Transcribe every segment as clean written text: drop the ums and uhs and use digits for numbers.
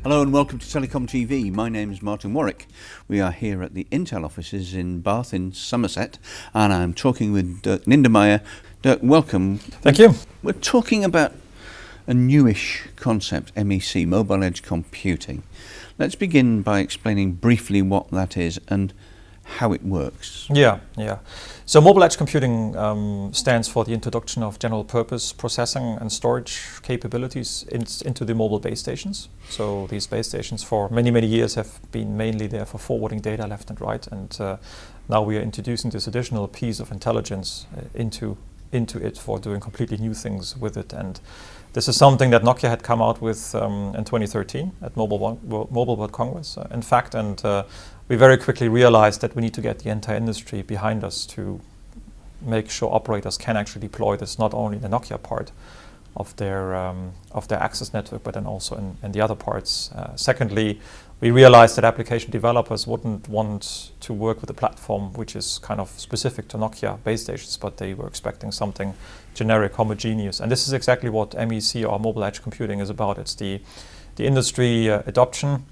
Hello and welcome to TelecomTV. My name is Martin Warwick. We are here at the Intel offices in Bath in Somerset, and I'm talking with Dirk Nindermeyer. Dirk, welcome. Thank you. We're talking about a newish concept, MEC, Mobile Edge Computing. Let's begin by explaining briefly what that is and how it works. Yeah. So mobile edge computing stands for the introduction of general purpose processing and storage capabilities into the mobile base stations. So these base stations for many, many years have been mainly there for forwarding data left and right, and now we are introducing this additional piece of intelligence into it for doing completely new things with it. And this is something that Nokia had come out with in 2013 at Mobile World Congress, in fact, and we very quickly realized that we need to get the entire industry behind us to make sure operators can actually deploy this not only in the Nokia part of their access network, but then also in the other parts. Secondly, we realized that application developers wouldn't want to work with a platform which is kind of specific to Nokia base stations, but they were expecting something generic, homogeneous. And this is exactly what MEC or mobile edge computing is about. It's the industry adoption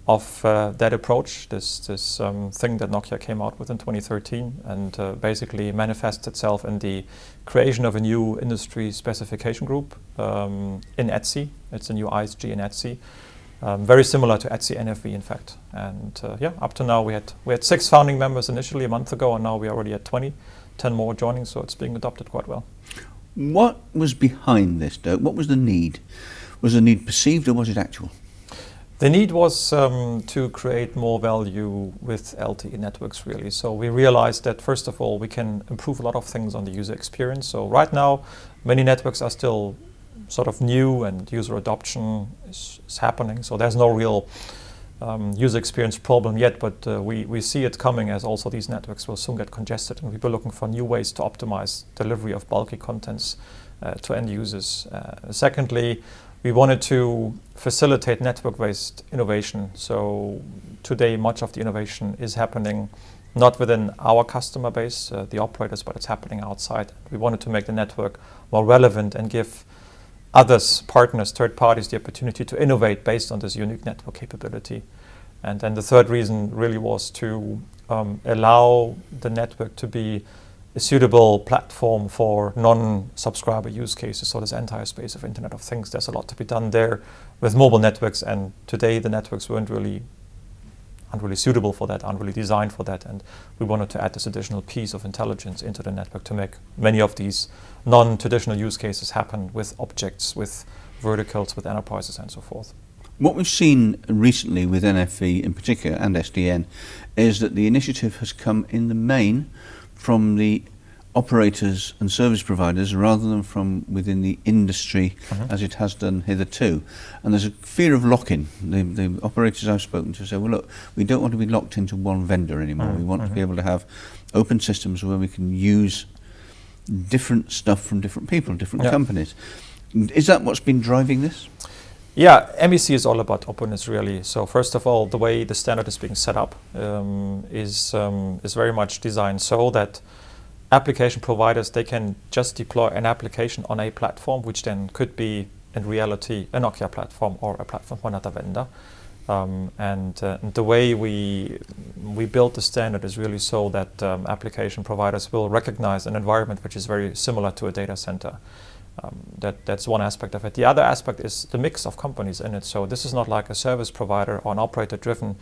of that approach, this thing that Nokia came out with in 2013, and basically manifests itself in the creation of a new industry specification group in ETSI. It's a new ISG in ETSI. Very similar to ETSI NFV, in fact. And up to now we had 6 founding members initially a month ago, and now we're already at 20, 10 more joining, so it's being adopted quite well. What was behind this, Dirk? What was the need? Was the need perceived or was it actual? The need was to create more value with LTE networks, really. So we realized that, first of all, we can improve a lot of things on the user experience. So right now, many networks are still sort of new and user adoption is happening. So there's no real user experience problem yet, but we see it coming as also these networks will soon get congested, and we'll be looking for new ways to optimize delivery of bulky contents to end users. Secondly, we wanted to facilitate network-based innovation. So today, much of the innovation is happening not within our customer base, the operators, but it's happening outside. We wanted to make the network more relevant and give others, partners, third parties, the opportunity to innovate based on this unique network capability. And then the third reason really was to allow the network to be a suitable platform for non-subscriber use cases. So this entire space of Internet of Things, there's a lot to be done there with mobile networks, and today the networks aren't really suitable for that, aren't really designed for that, and we wanted to add this additional piece of intelligence into the network to make many of these non-traditional use cases happen with objects, with verticals, with enterprises and so forth. What we've seen recently with NFV in particular and SDN is that the initiative has come in the main from the operators and service providers rather than from within the industry as it has done hitherto. And there's a fear of lock-in. The operators I've spoken to say, well, look, we don't want to be locked into one vendor anymore. We want to be able to have open systems where we can use different stuff from different people, different companies. Is that what's been driving this? Yeah, MEC is all about openness, really. So first of all, the way the standard is being set up is very much designed so that application providers, they can just deploy an application on a platform, which then could be in reality a Nokia platform or a platform from another vendor. And the way we built the standard is really so that application providers will recognize an environment which is very similar to a data center. That's one aspect of it. The other aspect is the mix of companies in it. So this is not like a service provider or an operator-driven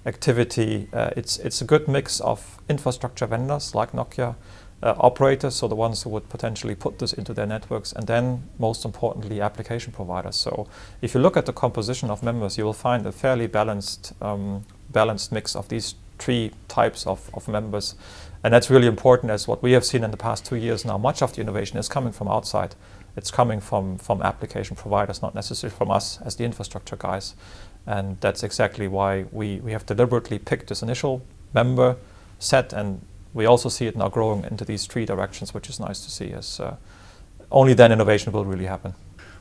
activity. It's a good mix of infrastructure vendors like Nokia, operators, so the ones who would potentially put this into their networks, and then most importantly application providers. So if you look at the composition of members, you will find a fairly balanced mix of these 3 types of members. And that's really important, as what we have seen in the past 2 years now. Much of the innovation is coming from outside. It's coming from application providers, not necessarily from us as the infrastructure guys. And that's exactly why we have deliberately picked this initial member set, and we also see it now growing into these 3 directions, which is nice to see, as only then innovation will really happen.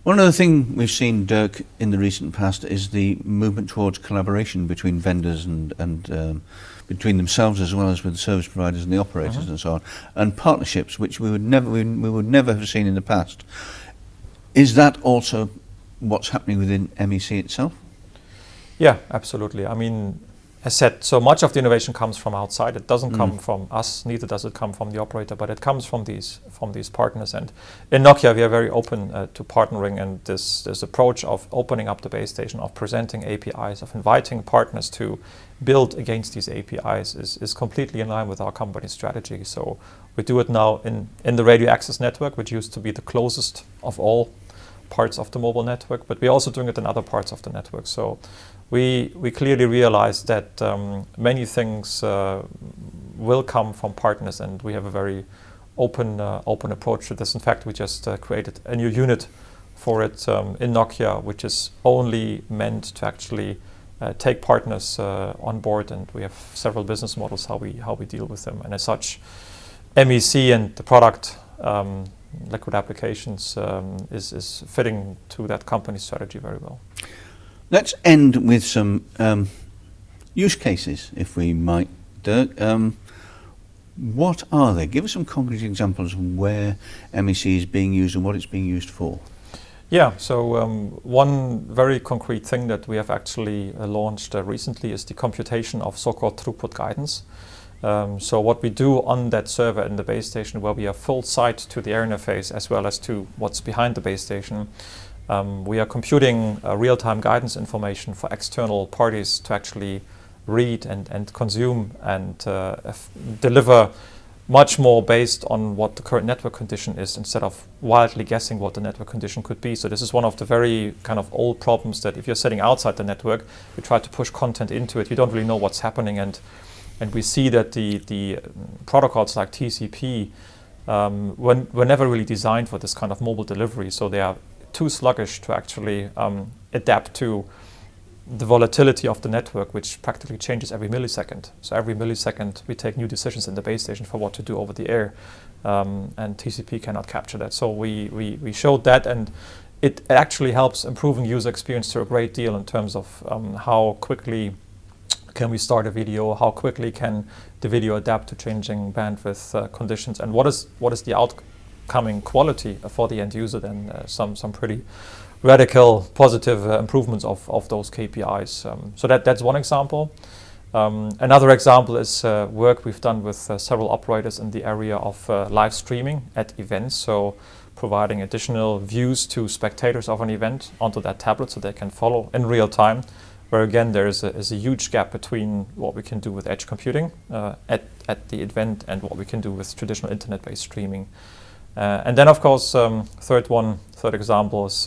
One other thing we've seen, Dirk, in the recent past is the movement towards collaboration between vendors and between themselves as well as with the service providers and the operators and so on, and partnerships which we would never have seen in the past. Is that also what's happening within MEC itself? Yeah, absolutely. I mean, as said, so much of the innovation comes from outside. It doesn't come from us, neither does it come from the operator, but it comes from these partners. And in Nokia, we are very open to partnering, and this approach of opening up the base station, of presenting APIs, of inviting partners to build against these APIs is completely in line with our company strategy. So we do it now in the radio access network, which used to be the closest of all parts of the mobile network, but we're also doing it in other parts of the network. So we clearly realize that many things will come from partners, and we have a very open approach to this. In fact, we just created a new unit for it in Nokia, which is only meant to actually take partners on board, and we have several business models how we deal with them. And as such, MEC and the product Liquid Applications is fitting to that company strategy very well. Let's end with some use cases, if we might, Dirk. What are they? Give us some concrete examples of where MEC is being used and what it's being used for. Yeah, so one very concrete thing that we have actually launched recently is the computation of so-called throughput guidance. So what we do on that server in the base station, where we have full sight to the air interface as well as to what's behind the base station, we are computing real-time guidance information for external parties to actually read and consume and deliver much more based on what the current network condition is, instead of wildly guessing what the network condition could be. So this is one of the very kind of old problems, that if you're sitting outside the network, you try to push content into it, you don't really know what's happening. And we see that the protocols like TCP were never really designed for this kind of mobile delivery. So they are too sluggish to actually adapt to the volatility of the network, which practically changes every millisecond. So every millisecond we take new decisions in the base station for what to do over the air, and TCP cannot capture that. So we showed that, and it actually helps improving user experience to a great deal in terms of how quickly can we start a video, how quickly can the video adapt to changing bandwidth conditions, and what is the outcoming quality for the end user. Then some pretty radical positive improvements of those KPIs. So that's one example. Another example is work we've done with several operators in the area of live streaming at events. So providing additional views to spectators of an event onto that tablet so they can follow in real time, where again there is a huge gap between what we can do with edge computing at the event and what we can do with traditional internet-based streaming. And then of course, third example is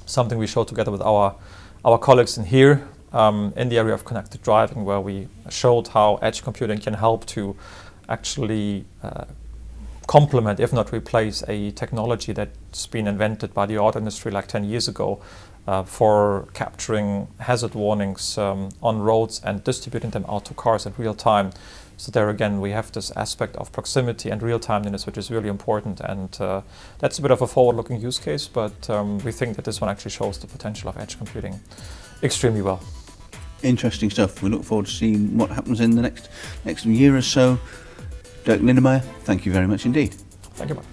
something we showed together with our colleagues in here in the area of connected driving, where we showed how edge computing can help to actually complement, if not replace, a technology that's been invented by the auto industry like 10 years ago for capturing hazard warnings on roads and distributing them out to cars in real time. So there again, we have this aspect of proximity and real-timeness, which is really important, and that's a bit of a forward-looking use case, but we think that this one actually shows the potential of edge computing extremely well. Interesting stuff. We look forward to seeing what happens in the next year or so. Dirk Lindemeyer, thank you very much indeed. Thank you, Mark.